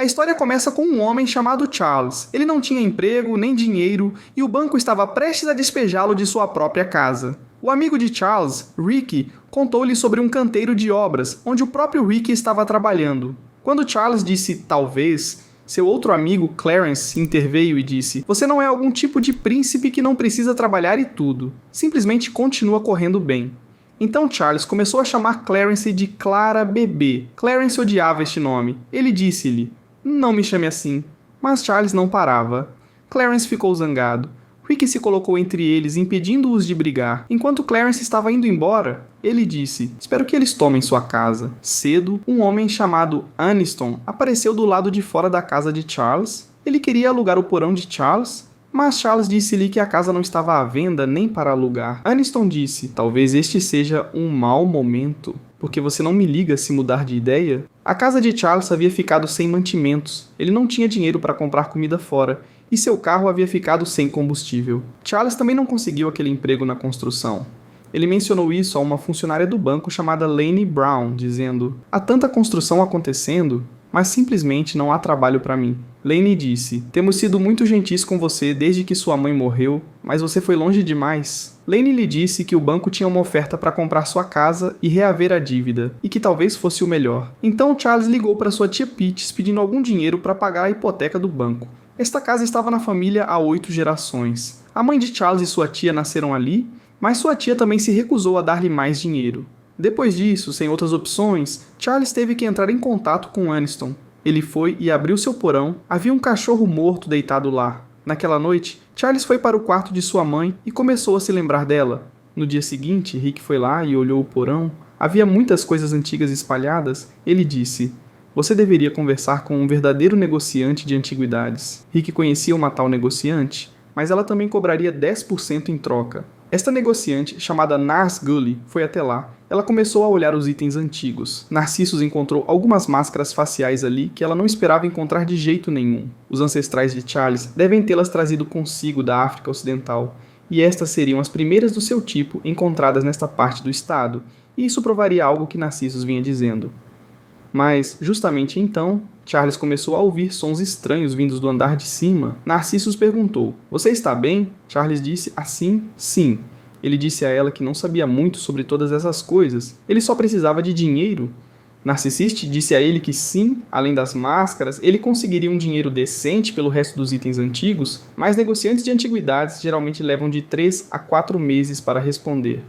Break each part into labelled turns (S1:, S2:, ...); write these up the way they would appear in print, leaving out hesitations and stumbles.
S1: A história começa com um homem chamado Charles. Ele não tinha emprego nem dinheiro e o banco estava prestes a despejá-lo de sua própria casa. O amigo de Charles, Ricky, contou-lhe sobre um canteiro de obras, onde o próprio Ricky estava trabalhando. Quando Charles disse talvez, seu outro amigo, Clarence, interveio e disse: "Você não é algum tipo de príncipe que não precisa trabalhar e tudo. Simplesmente continua correndo bem." Então Charles começou a chamar Clarence de Clara Bebê. Clarence odiava este nome. Ele disse-lhe: "Não me chame assim." Mas Charles não parava. Clarence ficou zangado. Ricky se colocou entre eles, impedindo-os de brigar. Enquanto Clarence estava indo embora, ele disse: "Espero que eles tomem sua casa." Cedo, um homem chamado Aniston apareceu do lado de fora da casa de Charles. Ele queria alugar o porão de Charles, mas Charles disse-lhe que a casa não estava à venda nem para alugar. Aniston disse: "Talvez este seja um mau momento, porque você não me liga se mudar de ideia?" A casa de Charles havia ficado sem mantimentos. Ele não tinha dinheiro para comprar comida fora, e seu carro havia ficado sem combustível. Charles também não conseguiu aquele emprego na construção. Ele mencionou isso a uma funcionária do banco chamada Lainey Brown, dizendo: "Há tanta construção acontecendo, mas simplesmente não há trabalho para mim." Lainey disse: "Temos sido muito gentis com você desde que sua mãe morreu, mas você foi longe demais." Lainey lhe disse que o banco tinha uma oferta para comprar sua casa e reaver a dívida, e que talvez fosse o melhor. Então Charles ligou para sua tia Peaches pedindo algum dinheiro para pagar a hipoteca do banco. Esta casa estava na família há 8 gerações. A mãe de Charles e sua tia nasceram ali, mas sua tia também se recusou a dar-lhe mais dinheiro. Depois disso, sem outras opções, Charles teve que entrar em contato com Aniston. Ele foi e abriu seu porão. Havia um cachorro morto deitado lá. Naquela noite, Charles foi para o quarto de sua mãe e começou a se lembrar dela. No dia seguinte, Rick foi lá e olhou o porão. Havia muitas coisas antigas espalhadas. Ele disse: "Você deveria conversar com um verdadeiro negociante de antiguidades." Rick conhecia uma tal negociante, mas ela também cobraria 10% em troca. Esta negociante, chamada Nars Gully, foi até lá. Ela começou a olhar os itens antigos. Narcissus encontrou algumas máscaras faciais ali que ela não esperava encontrar de jeito nenhum. Os ancestrais de Charles devem tê-las trazido consigo da África Ocidental, e estas seriam as primeiras do seu tipo encontradas nesta parte do estado, e isso provaria algo que Narcissus vinha dizendo. Mas, justamente então, Charles começou a ouvir sons estranhos vindos do andar de cima. Narcissus perguntou: "Você está bem?" Charles disse assim: "Sim." Ele disse a ela que não sabia muito sobre todas essas coisas. Ele só precisava de dinheiro. Narcissus disse a ele que sim, além das máscaras, ele conseguiria um dinheiro decente pelo resto dos itens antigos, mas negociantes de antiguidades geralmente levam de 3 a 4 meses para responder.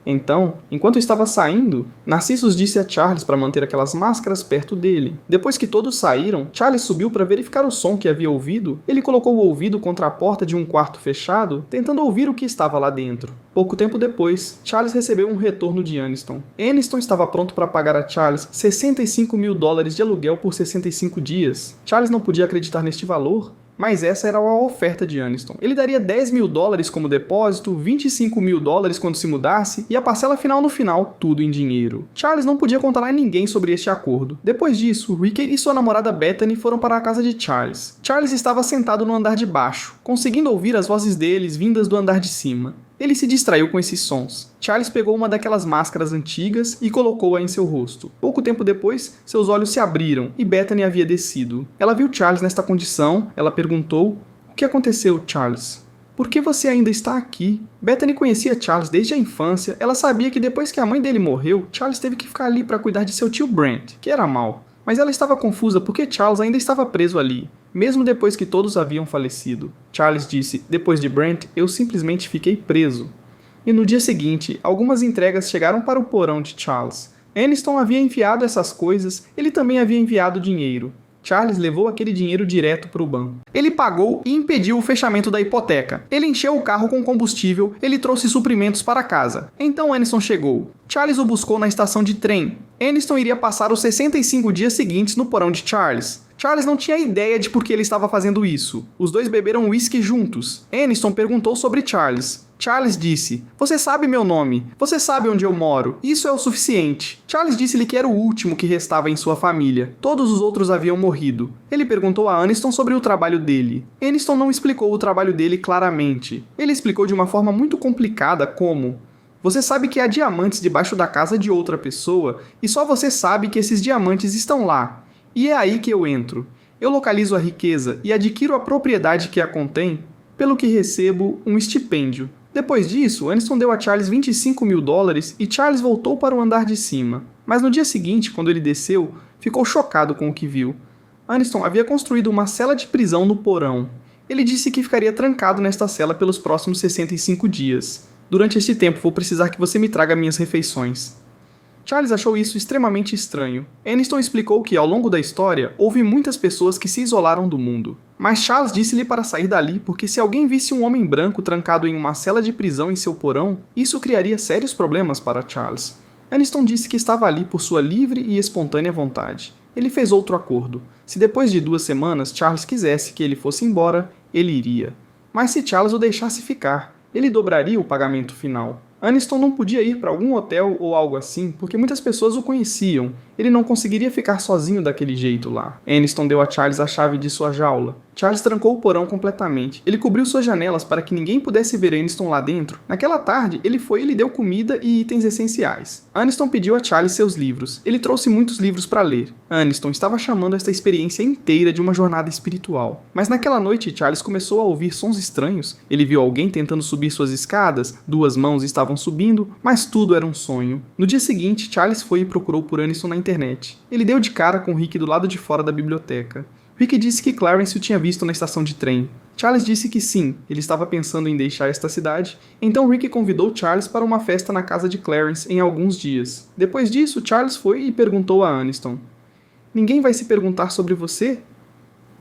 S1: Então, enquanto estava saindo, Narcissus disse a Charles para manter aquelas máscaras perto dele. Depois que todos saíram, Charles subiu para verificar o som que havia ouvido. Ele colocou o ouvido contra a porta de um quarto fechado, tentando ouvir o que estava lá dentro. Pouco tempo depois, Charles recebeu um retorno de Aniston. Aniston estava pronto para pagar a Charles $65.000 de aluguel por 65 dias. Charles não podia acreditar neste valor, mas essa era a oferta de Aniston. Ele daria $10.000 como depósito, $25.000 quando se mudasse, e a parcela final no final, tudo em dinheiro. Charles não podia contar a ninguém sobre este acordo. Depois disso, Ricky e sua namorada Bethany foram para a casa de Charles. Charles estava sentado no andar de baixo, conseguindo ouvir as vozes deles vindas do andar de cima. Ele se distraiu com esses sons. Charles pegou uma daquelas máscaras antigas e colocou-a em seu rosto. Pouco tempo depois, seus olhos se abriram e Bethany havia descido. Ela viu Charles nesta condição. Ela perguntou: "O que aconteceu, Charles? Por que você ainda está aqui?" Bethany conhecia Charles desde a infância. Ela sabia que depois que a mãe dele morreu, Charles teve que ficar ali para cuidar de seu tio Brent, que era mau. Mas ela estava confusa porque Charles ainda estava preso ali, mesmo depois que todos haviam falecido. Charles disse: "Depois de Brent, eu simplesmente fiquei preso." E no dia seguinte, algumas entregas chegaram para o porão de Charles. Aniston havia enviado essas coisas, ele também havia enviado dinheiro. Charles levou aquele dinheiro direto para o banco. Ele pagou e impediu o fechamento da hipoteca. Ele encheu o carro com combustível, ele trouxe suprimentos para casa. Então Aniston chegou. Charles o buscou na estação de trem. Aniston iria passar os 65 dias seguintes no porão de Charles. Charles não tinha ideia de por que ele estava fazendo isso. Os dois beberam whisky juntos. Aniston perguntou sobre Charles. Charles disse: "Você sabe meu nome. Você sabe onde eu moro. Isso é o suficiente." Charles disse-lhe que era o último que restava em sua família. Todos os outros haviam morrido. Ele perguntou a Aniston sobre o trabalho dele. Aniston não explicou o trabalho dele claramente. Ele explicou de uma forma muito complicada como: "Você sabe que há diamantes debaixo da casa de outra pessoa e só você sabe que esses diamantes estão lá. E é aí que eu entro. Eu localizo a riqueza e adquiro a propriedade que a contém, pelo que recebo um estipêndio. Depois disso, Aniston deu a Charles $25.000 e Charles voltou para o andar de cima. Mas no dia seguinte, quando ele desceu, ficou chocado com o que viu. Aniston havia construído uma cela de prisão no porão. Ele disse que ficaria trancado nesta cela pelos próximos 65 dias. Durante este tempo vou precisar que você me traga minhas refeições. Charles achou isso extremamente estranho. Aniston explicou que, ao longo da história, houve muitas pessoas que se isolaram do mundo. Mas Charles disse-lhe para sair dali porque se alguém visse um homem branco trancado em uma cela de prisão em seu porão, isso criaria sérios problemas para Charles. Aniston disse que estava ali por sua livre e espontânea vontade. Ele fez outro acordo. Se depois de 2 semanas Charles quisesse que ele fosse embora, ele iria. Mas se Charles o deixasse ficar, ele dobraria o pagamento final. Aniston não podia ir para algum hotel ou algo assim, porque muitas pessoas o conheciam. Ele não conseguiria ficar sozinho daquele jeito lá. Aniston deu a Charles a chave de sua jaula. Charles trancou o porão completamente. Ele cobriu suas janelas para que ninguém pudesse ver Aniston lá dentro. Naquela tarde, ele foi e lhe deu comida e itens essenciais. Aniston pediu a Charles seus livros. Ele trouxe muitos livros para ler. Aniston estava chamando esta experiência inteira de uma jornada espiritual. Mas naquela noite, Charles começou a ouvir sons estranhos. Ele viu alguém tentando subir suas escadas, 2 mãos estavam subindo, mas tudo era um sonho. No dia seguinte, Charles foi e procurou por Aniston na internet. Ele deu de cara com Rick do lado de fora da biblioteca. Rick disse que Clarence o tinha visto na estação de trem. Charles disse que sim, ele estava pensando em deixar esta cidade, então Rick convidou Charles para uma festa na casa de Clarence em alguns dias. Depois disso, Charles foi e perguntou a Aniston: "Ninguém vai se perguntar sobre você?"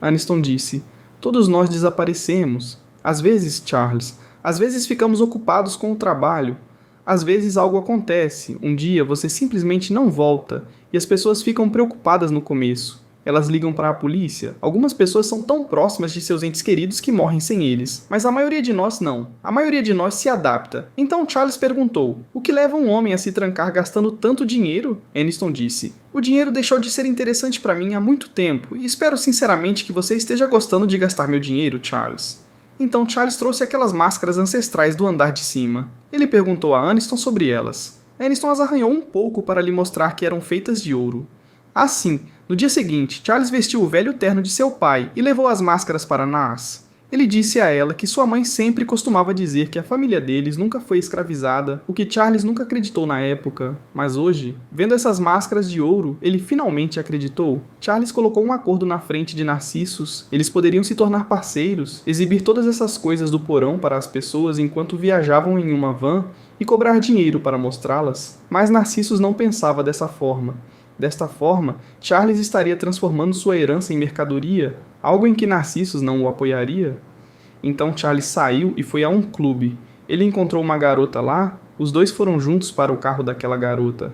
S1: Aniston disse: "Todos nós desaparecemos. Às vezes, Charles, às vezes ficamos ocupados com o trabalho. Às vezes algo acontece, um dia você simplesmente não volta, e as pessoas ficam preocupadas no começo. Elas ligam para a polícia. Algumas pessoas são tão próximas de seus entes queridos que morrem sem eles. Mas a maioria de nós não. A maioria de nós se adapta." Então Charles perguntou: "O que leva um homem a se trancar gastando tanto dinheiro?" Aniston disse: "O dinheiro deixou de ser interessante para mim há muito tempo, e espero sinceramente que você esteja gostando de gastar meu dinheiro, Charles." Então Charles trouxe aquelas máscaras ancestrais do andar de cima. Ele perguntou a Aniston sobre elas. Aniston as arranhou um pouco para lhe mostrar que eram feitas de ouro. Assim, no dia seguinte, Charles vestiu o velho terno de seu pai e levou as máscaras para Nas. Ele disse a ela que sua mãe sempre costumava dizer que a família deles nunca foi escravizada, o que Charles nunca acreditou na época. Mas hoje, vendo essas máscaras de ouro, ele finalmente acreditou. Charles colocou um acordo na frente de Narcissus. Eles poderiam se tornar parceiros, exibir todas essas coisas do porão para as pessoas enquanto viajavam em uma van e cobrar dinheiro para mostrá-las. Mas Narcissus não pensava dessa forma. Desta forma, Charles estaria transformando sua herança em mercadoria, algo em que Narcissus não o apoiaria. Então Charles saiu e foi a um clube. Ele encontrou uma garota lá, os dois foram juntos para o carro daquela garota.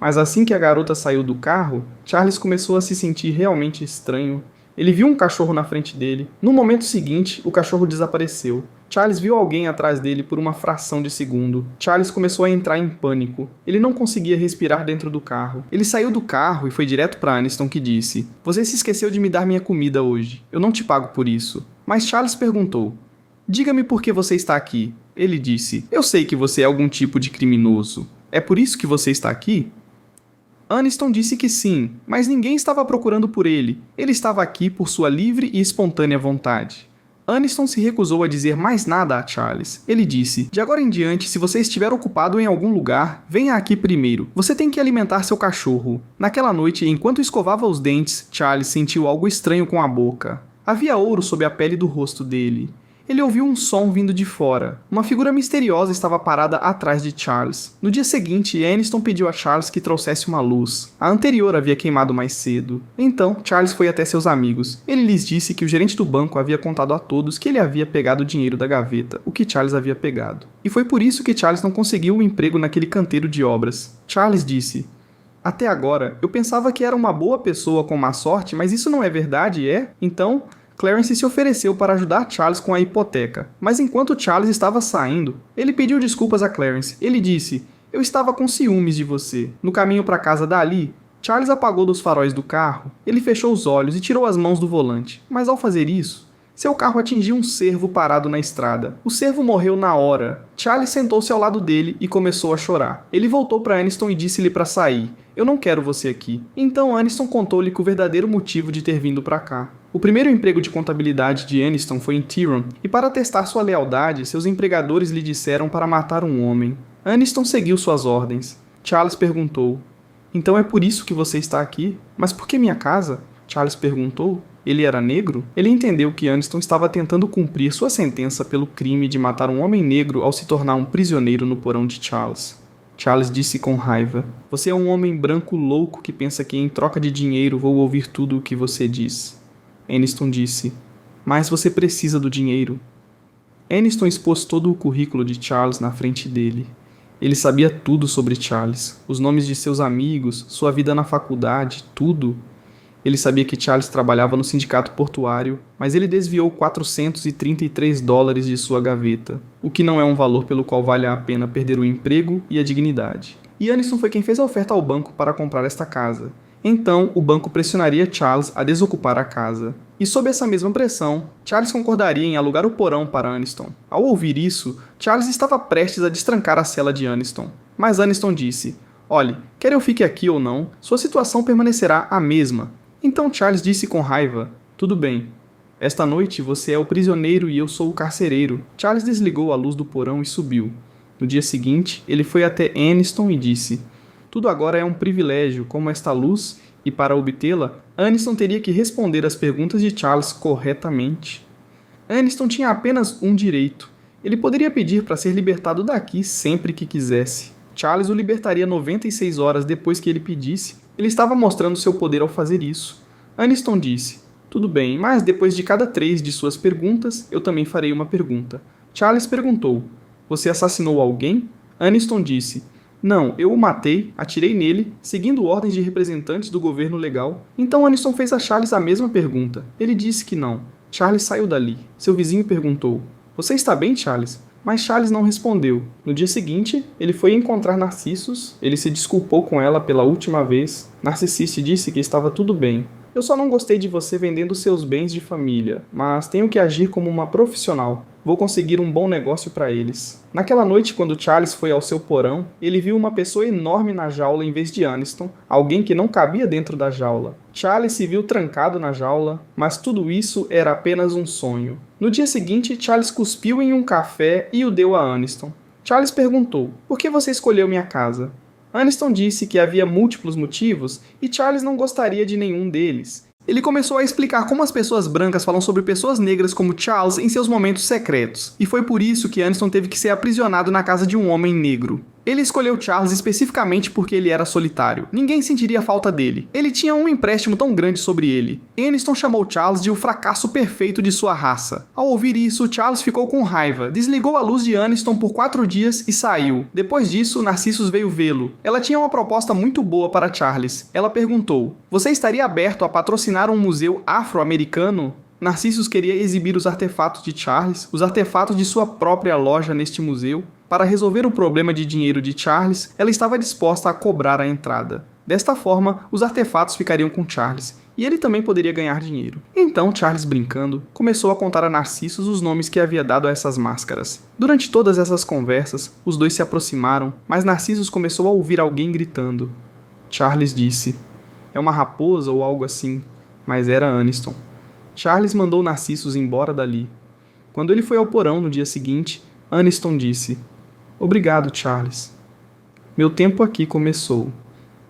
S1: Mas assim que a garota saiu do carro, Charles começou a se sentir realmente estranho. Ele viu um cachorro na frente dele. No momento seguinte, o cachorro desapareceu. Charles viu alguém atrás dele por uma fração de segundo. Charles começou a entrar em pânico. Ele não conseguia respirar dentro do carro. Ele saiu do carro e foi direto para Aniston, que disse: "Você se esqueceu de me dar minha comida hoje. Eu não te pago por isso." Mas Charles perguntou: "Diga-me por que você está aqui." Ele disse: "Eu sei que você é algum tipo de criminoso. É por isso que você está aqui?" Aniston disse que sim, mas ninguém estava procurando por ele. Ele estava aqui por sua livre e espontânea vontade. Aniston se recusou a dizer mais nada a Charles. Ele disse: "De agora em diante, se você estiver ocupado em algum lugar, venha aqui primeiro. Você tem que alimentar seu cachorro." Naquela noite, enquanto escovava os dentes, Charles sentiu algo estranho com a boca. Havia ouro sob a pele do rosto dele. Ele ouviu um som vindo de fora. Uma figura misteriosa estava parada atrás de Charles. No dia seguinte, Aniston pediu a Charles que trouxesse uma luz. A anterior havia queimado mais cedo. Então, Charles foi até seus amigos. Ele lhes disse que o gerente do banco havia contado a todos que ele havia pegado o dinheiro da gaveta, o que Charles havia pegado. E foi por isso que Charles não conseguiu um emprego naquele canteiro de obras. Charles disse: "Até agora, eu pensava que era uma boa pessoa com má sorte, mas isso não é verdade, é? Então, Clarence se ofereceu para ajudar Charles com a hipoteca, mas enquanto Charles estava saindo, ele pediu desculpas a Clarence. Ele disse: "Eu estava com ciúmes de você." No caminho para casa dali, Charles apagou dos faróis do carro. Ele fechou os olhos e tirou as mãos do volante, mas ao fazer isso, Seu carro atingiu um cervo parado na estrada. O cervo morreu na hora. Charles sentou-se ao lado dele e começou a chorar. Ele voltou para Aniston e disse-lhe para sair. Eu não quero você aqui. Então Aniston contou-lhe que o verdadeiro motivo de ter vindo para cá. O primeiro emprego de contabilidade de Aniston foi em Tyrone, e para testar sua lealdade, seus empregadores lhe disseram para matar um homem. Aniston seguiu suas ordens. Charles perguntou: Então é por isso que você está aqui? Mas por que minha casa? Charles perguntou. Ele era negro? Ele entendeu que Aniston estava tentando cumprir sua sentença pelo crime de matar um homem negro ao se tornar um prisioneiro no porão de Charles. Charles disse com raiva: Você é um homem branco louco que pensa que em troca de dinheiro vou ouvir tudo o que você diz. Aniston disse: Mas você precisa do dinheiro. Aniston expôs todo o currículo de Charles na frente dele. Ele sabia tudo sobre Charles, os nomes de seus amigos, sua vida na faculdade, tudo. Ele sabia que Charles trabalhava no sindicato portuário, mas ele desviou $433 de sua gaveta, o que não é um valor pelo qual vale a pena perder o emprego e a dignidade. E Aniston foi quem fez a oferta ao banco para comprar esta casa. Então, o banco pressionaria Charles a desocupar a casa. E sob essa mesma pressão, Charles concordaria em alugar o porão para Aniston. Ao ouvir isso, Charles estava prestes a destrancar a cela de Aniston. Mas Aniston disse: Olhe, quer eu fique aqui ou não, sua situação permanecerá a mesma. Então Charles disse com raiva: Tudo bem. Esta noite você é o prisioneiro e eu sou o carcereiro. Charles desligou a luz do porão e subiu. No dia seguinte, ele foi até Aniston e disse: Tudo agora é um privilégio, como esta luz, e para obtê-la, Aniston teria que responder às perguntas de Charles corretamente. Aniston tinha apenas um direito. Ele poderia pedir para ser libertado daqui sempre que quisesse. Charles o libertaria 96 horas depois que ele pedisse. Ele estava mostrando seu poder ao fazer isso. Aniston disse: Tudo bem, mas depois de cada 3 de suas perguntas, eu também farei uma pergunta. Charles perguntou: Você assassinou alguém? Aniston disse: Não, eu o matei, atirei nele, seguindo ordens de representantes do governo legal. Então Aniston fez a Charles a mesma pergunta. Ele disse que não. Charles saiu dali. Seu vizinho perguntou: Você está bem, Charles? Mas Charles não respondeu. No dia seguinte, ele foi encontrar Narcissus. Ele se desculpou com ela pela última vez. Narcissus disse que estava tudo bem. Eu só não gostei de você vendendo seus bens de família, mas tenho que agir como uma profissional. Vou conseguir um bom negócio para eles. Naquela noite, quando Charles foi ao seu porão, ele viu uma pessoa enorme na jaula em vez de Aniston, alguém que não cabia dentro da jaula. Charles se viu trancado na jaula, mas tudo isso era apenas um sonho. No dia seguinte, Charles cuspiu em um café e o deu a Aniston. Charles perguntou: Por que você escolheu minha casa? Aniston disse que havia múltiplos motivos e Charles não gostaria de nenhum deles. Ele começou a explicar como as pessoas brancas falam sobre pessoas negras como Charles em seus momentos secretos, e foi por isso que Aniston teve que ser aprisionado na casa de um homem negro. Ele escolheu Charles especificamente porque ele era solitário. Ninguém sentiria falta dele. Ele tinha um empréstimo tão grande sobre ele. Aniston chamou Charles de o fracasso perfeito de sua raça. Ao ouvir isso, Charles ficou com raiva, desligou a luz de Aniston por 4 dias e saiu. Depois disso, Narcissus veio vê-lo. Ela tinha uma proposta muito boa para Charles. Ela perguntou: Você estaria aberto a patrocinar um museu afro-americano? Narcissus queria exibir os artefatos de Charles, os artefatos de sua própria loja neste museu. Para resolver o problema de dinheiro de Charles, ela estava disposta a cobrar a entrada. Desta forma, os artefatos ficariam com Charles, e ele também poderia ganhar dinheiro. Então, Charles, brincando, começou a contar a Narcissus os nomes que havia dado a essas máscaras. Durante todas essas conversas, os dois se aproximaram, mas Narcissus começou a ouvir alguém gritando. Charles disse: É uma raposa ou algo assim, mas era Aniston. Charles mandou Narcissus embora dali. Quando ele foi ao porão no dia seguinte, Aniston disse: Obrigado, Charles. Meu tempo aqui começou.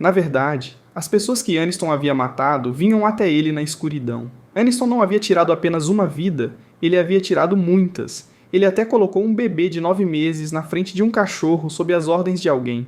S1: Na verdade, as pessoas que Aniston havia matado vinham até ele na escuridão. Aniston não havia tirado apenas uma vida, ele havia tirado muitas. Ele até colocou um bebê de 9 meses na frente de um cachorro sob as ordens de alguém.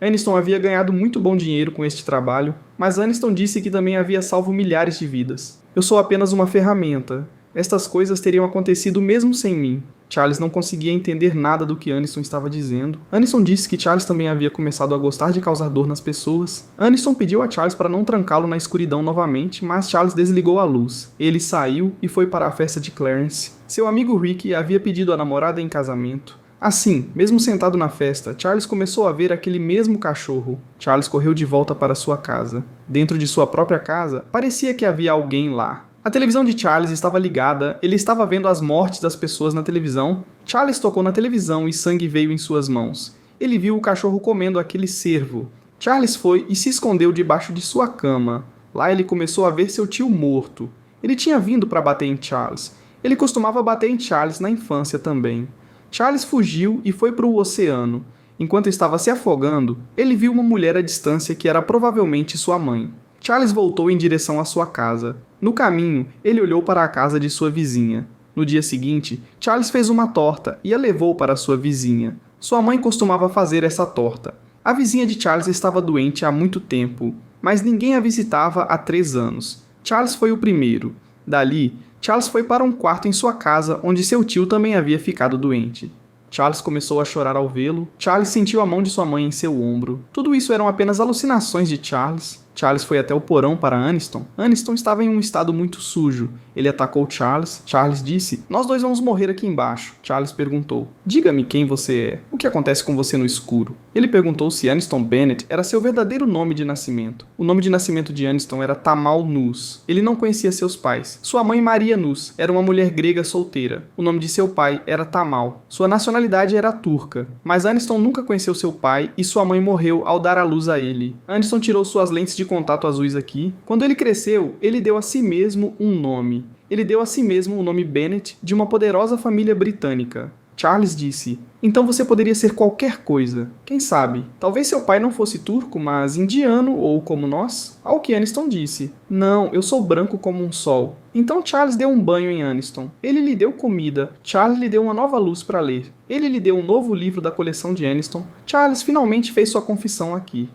S1: Aniston havia ganhado muito bom dinheiro com este trabalho, mas Aniston disse que também havia salvo milhares de vidas. Eu sou apenas uma ferramenta. Estas coisas teriam acontecido mesmo sem mim. Charles não conseguia entender nada do que Aniston estava dizendo. Aniston disse que Charles também havia começado a gostar de causar dor nas pessoas. Aniston pediu a Charles para não trancá-lo na escuridão novamente, mas Charles desligou a luz. Ele saiu e foi para a festa de Clarence. Seu amigo Rick havia pedido a namorada em casamento. Assim, mesmo sentado na festa, Charles começou a ver aquele mesmo cachorro. Charles correu de volta para sua casa. Dentro de sua própria casa, parecia que havia alguém lá. A televisão de Charles estava ligada, ele estava vendo as mortes das pessoas na televisão. Charles tocou na televisão e sangue veio em suas mãos. Ele viu o cachorro comendo aquele cervo. Charles foi e se escondeu debaixo de sua cama. Lá ele começou a ver seu tio morto. Ele tinha vindo para bater em Charles. Ele costumava bater em Charles na infância também. Charles fugiu e foi para o oceano. Enquanto estava se afogando, ele viu uma mulher à distância que era provavelmente sua mãe. Charles voltou em direção à sua casa. No caminho, ele olhou para a casa de sua vizinha. No dia seguinte, Charles fez uma torta e a levou para sua vizinha. Sua mãe costumava fazer essa torta. A vizinha de Charles estava doente há muito tempo, mas ninguém a visitava há 3 anos. Charles foi o primeiro. Dali, Charles foi para um quarto em sua casa onde seu tio também havia ficado doente. Charles começou a chorar ao vê-lo. Charles sentiu a mão de sua mãe em seu ombro. Tudo isso eram apenas alucinações de Charles. Charles foi até o porão para Aniston. Aniston estava em um estado muito sujo. Ele atacou Charles. Charles disse: "Nós dois vamos morrer aqui embaixo." Charles perguntou: "Diga-me quem você é. O que acontece com você no escuro?" Ele perguntou se Aniston Bennett era seu verdadeiro nome de nascimento. O nome de nascimento de Aniston era Tamal Nus. Ele não conhecia seus pais. Sua mãe, Maria Nus, era uma mulher grega solteira. O nome de seu pai era Tamal. Sua nacionalidade era turca. Mas Aniston nunca conheceu seu pai e sua mãe morreu ao dar à luz a ele. Aniston tirou suas lentes de contato azuis aqui. Quando ele cresceu, ele deu a si mesmo um nome. Ele deu a si mesmo o nome Bennett de uma poderosa família britânica. Charles disse: "Então você poderia ser qualquer coisa. Quem sabe? Talvez seu pai não fosse turco, mas indiano ou como nós?" Ao que Aniston disse: "Não, eu sou branco como um sol." Então Charles deu um banho em Aniston. Ele lhe deu comida. Charles lhe deu uma nova luz para ler. Ele lhe deu um novo livro da coleção de Aniston. Charles finalmente fez sua confissão aqui.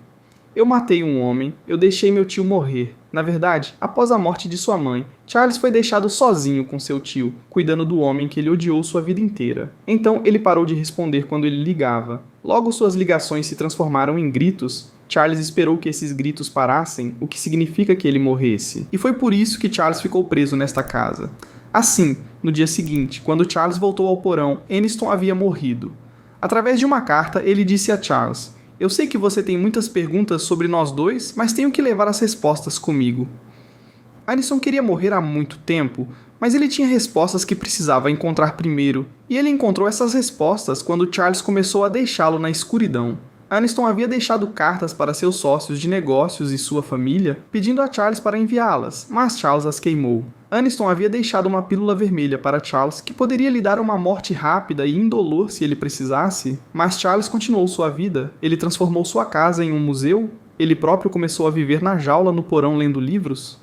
S1: "Eu matei um homem, eu deixei meu tio morrer. Na verdade, após a morte de sua mãe, Charles foi deixado sozinho com seu tio, cuidando do homem que ele odiou sua vida inteira. Então ele parou de responder quando ele ligava. Logo suas ligações se transformaram em gritos. Charles esperou que esses gritos parassem, o que significa que ele morresse. E foi por isso que Charles ficou preso nesta casa. Assim, no dia seguinte, quando Charles voltou ao porão, Aniston havia morrido. Através de uma carta, ele disse a Charles: "Eu sei que você tem muitas perguntas sobre nós dois, mas tenho que levar as respostas comigo." Aniston queria morrer há muito tempo, mas ele tinha respostas que precisava encontrar primeiro, e ele encontrou essas respostas quando Charles começou a deixá-lo na escuridão. Aniston havia deixado cartas para seus sócios de negócios e sua família, pedindo a Charles para enviá-las, mas Charles as queimou. Aniston havia deixado uma pílula vermelha para Charles que poderia lhe dar uma morte rápida e indolor se ele precisasse, mas Charles continuou sua vida. Ele transformou sua casa em um museu. Ele próprio começou a viver na jaula no porão lendo livros.